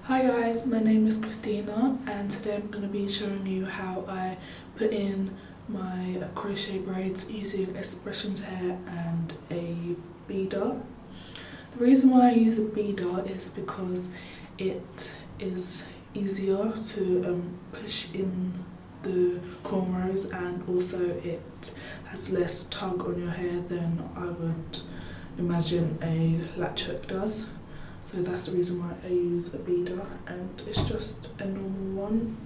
Hi guys, my name is Christina and today I'm going to be showing you how I put in my crochet braids using expressions hair and a beader. The reason why I use a beader is because it is easier to push in the cornrows, and also it has less tug on your hair than I would imagine a latch hook does. So that's the reason why I use a beader, and it's just a normal one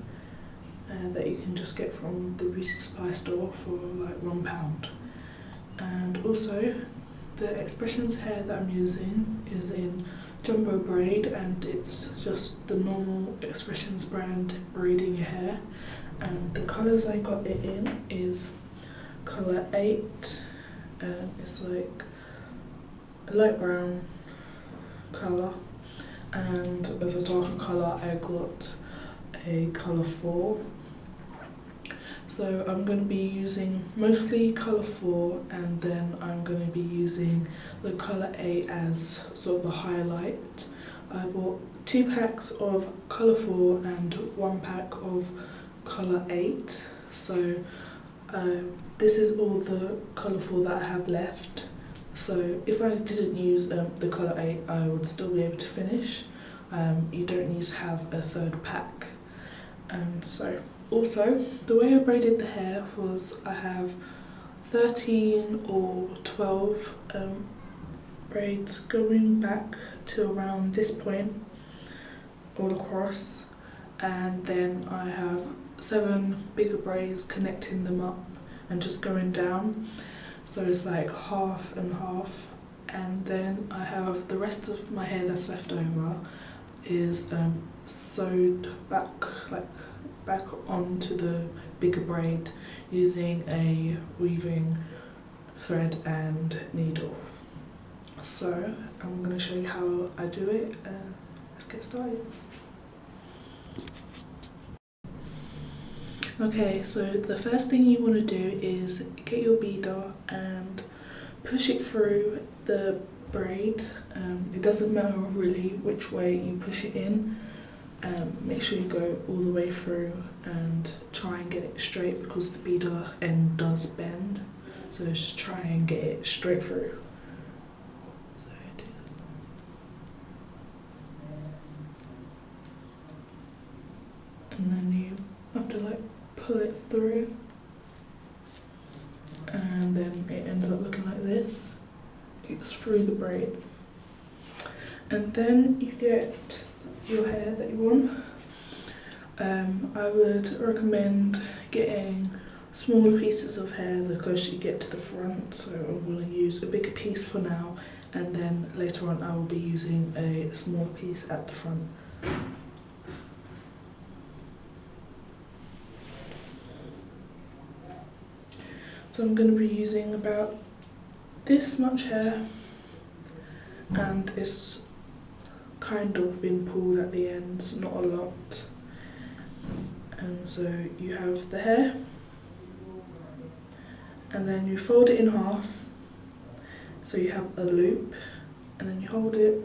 that you can just get from the beauty supply store for like £1. And also the expressions hair that I'm using is in jumbo braid, and it's just the normal expressions brand braiding your hair. And the colours I got it in is colour 8, it's like a light brown colour, and as a darker colour I got a colour 4. So I'm going to be using mostly colour 4, and then I'm going to be using the colour 8 as sort of a highlight. I bought 2 packs of colour 4 and 1 pack of colour 8, so this is all the colour 4 that I have left. So if I didn't use the colour 8, I would still be able to finish. You don't need to have a third pack. And so also the way I braided the hair was I have 13 or 12 braids going back to around this point all across, and then I have 7 bigger braids connecting them up and just going down. So it's like half and half, and then I have the rest of my hair that's left over is sewed back onto the bigger braid using a weaving thread and needle. So I'm going to show you how I do it. Let's get started. Okay, so the first thing you want to do is get your beader and push it through the braid. It doesn't matter really which way you push it in. Make sure you go all the way through and try and get it straight, because the beader end does bend. So just try and get it straight through. And then you have to pull it through, and then it ends up looking like this. It's through the braid, and then you get your hair that you want. I would recommend getting smaller pieces of hair the closer you get to the front, so I'm going to use a bigger piece for now, and then later on I will be using a smaller piece at the front. So I'm going to be using about this much hair, and it's kind of been pulled at the ends, not a lot. And so you have the hair, and then you fold it in half, so you have a loop, and then you hold it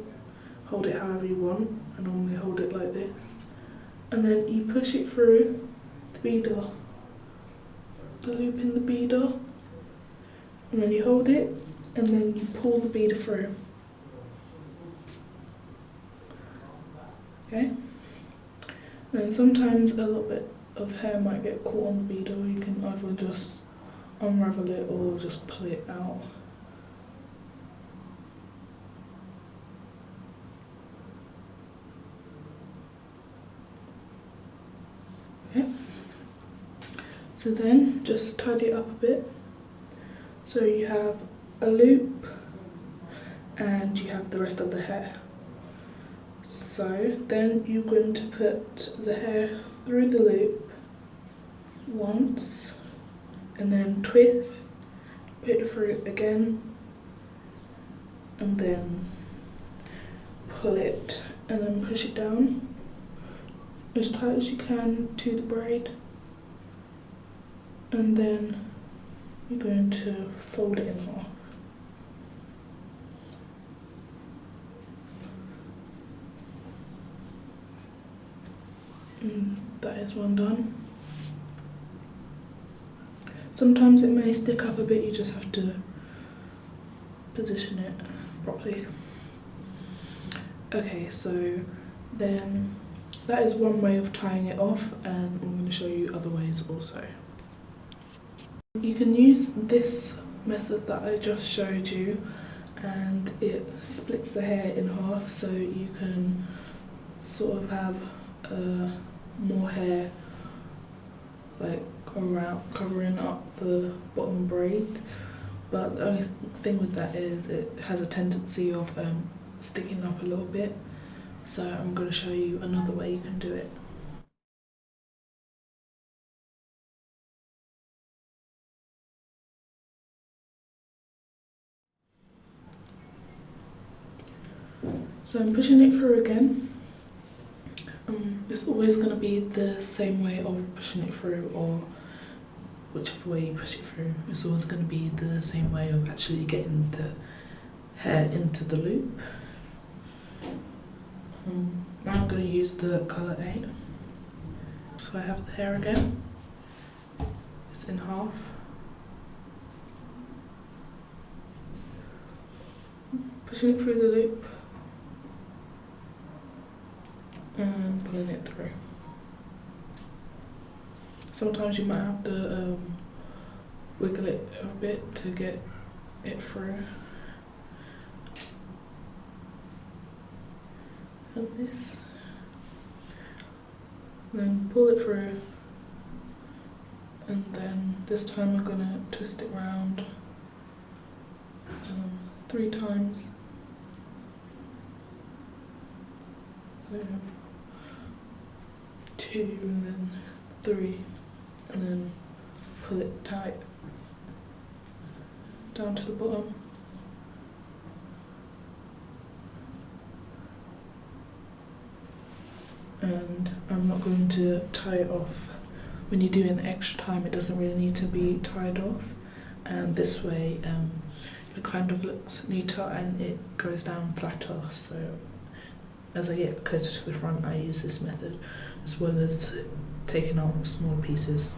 however you want. I normally hold it like this, and then you push it through the beader, the loop in the beader, and then you hold it, and then you pull the beader through. Okay? And sometimes a little bit of hair might get caught on the beader. You can either just unravel it or just pull it out. Okay? So then just tidy it up a bit. So you have a loop and you have the rest of the hair. So then you're going to put the hair through the loop once, and then twist, put it through again, and then pull it, and then push it down as tight as you can to the braid, and then you're going to fold it in half. That is one done. Sometimes it may stick up a bit, you just have to position it properly. Okay, so then that is one way of tying it off, and I'm going to show you other ways also. You can use this method that I just showed you, and it splits the hair in half, so you can sort of have more hair like around covering up the bottom braid. But the only thing with that is it has a tendency of sticking up a little bit, so I'm going to show you another way you can do it. So I'm pushing it through again. It's always going to be the same way of pushing it through, or whichever way you push it through, it's always going to be the same way of actually getting the hair into the loop. Now I'm going to use the colour 8. So I have the hair again, it's in half. Pushing it through the loop and pulling it through. Sometimes you might have to wiggle it a bit to get it through. Like this. Then pull it through, and then this time I'm going to twist it round 3 times. So 2 and then 3, and then pull it tight down to the bottom. And I'm not going to tie it off. When you do it in extra time, it doesn't really need to be tied off, and this way it kind of looks neater and it goes down flatter. So as I get closer to the front, I use this method as well as taking out smaller pieces.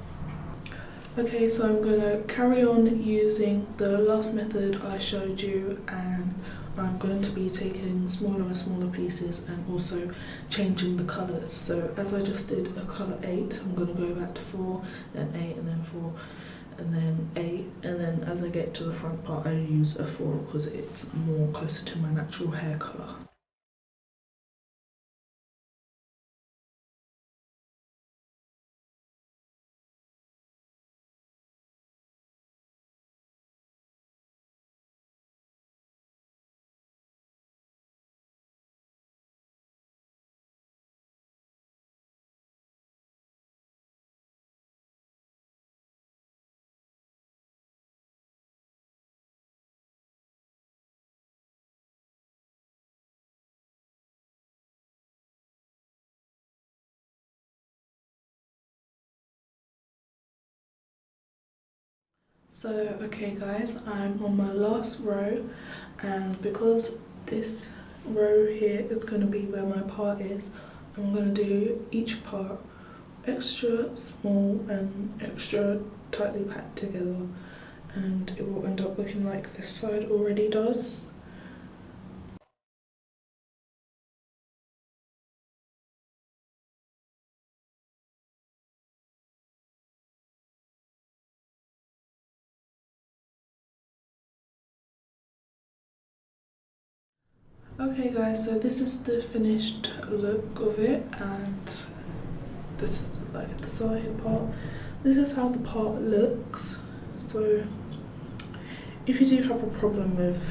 Okay, so I'm going to carry on using the last method I showed you, and I'm going to be taking smaller and smaller pieces and also changing the colours. So as I just did a colour 8, I'm going to go back to 4, then 8, and then 4, and then 8, and then as I get to the front part I use a 4 because it's more closer to my natural hair colour. So okay guys, I'm on my last row, and because this row here is going to be where my part is, I'm going to do each part extra small and extra tightly packed together, and it will end up looking like this side already does. Okay guys, so this is the finished look of it, and this is like the side part. This is how the part looks. So if you do have a problem with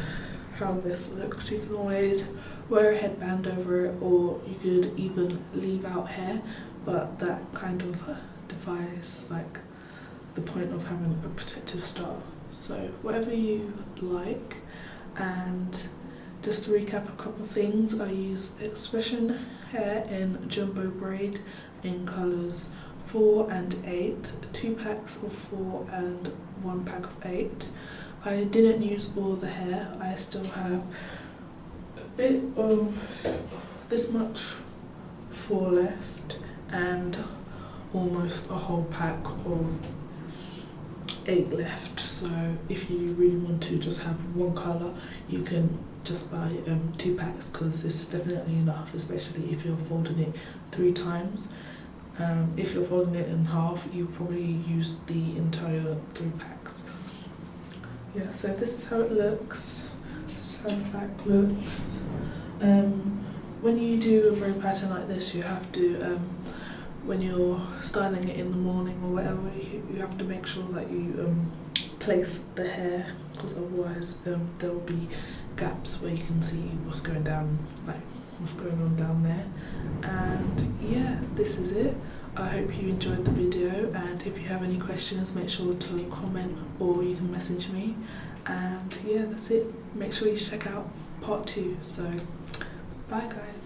how this looks, you can always wear a headband over it, or you could even leave out hair, but that kind of defies like the point of having a protective style. So whatever you like. And just to recap a couple of things, I use expression hair in jumbo braid in colours 4 and 8, 2 packs of 4 and 1 pack of 8. I didn't use all the hair, I still have a bit of this much 4 left, and almost a whole pack of 8 left. So if you really want to just have one colour, you can just buy 2 packs, because this is definitely enough, especially if you're folding it 3 times. If you're folding it in half, you probably use the entire 3 packs. Yeah, so this is how it looks. This is how the back looks. When you do a braid pattern like this, you have to, when you're styling it in the morning or whatever, you have to make sure that you place the hair, because otherwise there will be gaps where you can see what's going down, like what's going on down there. And yeah, this is it. I hope you enjoyed the video, and if you have any questions, make sure to comment or you can message me. And yeah, that's it. Make sure you check out part 2. So bye guys.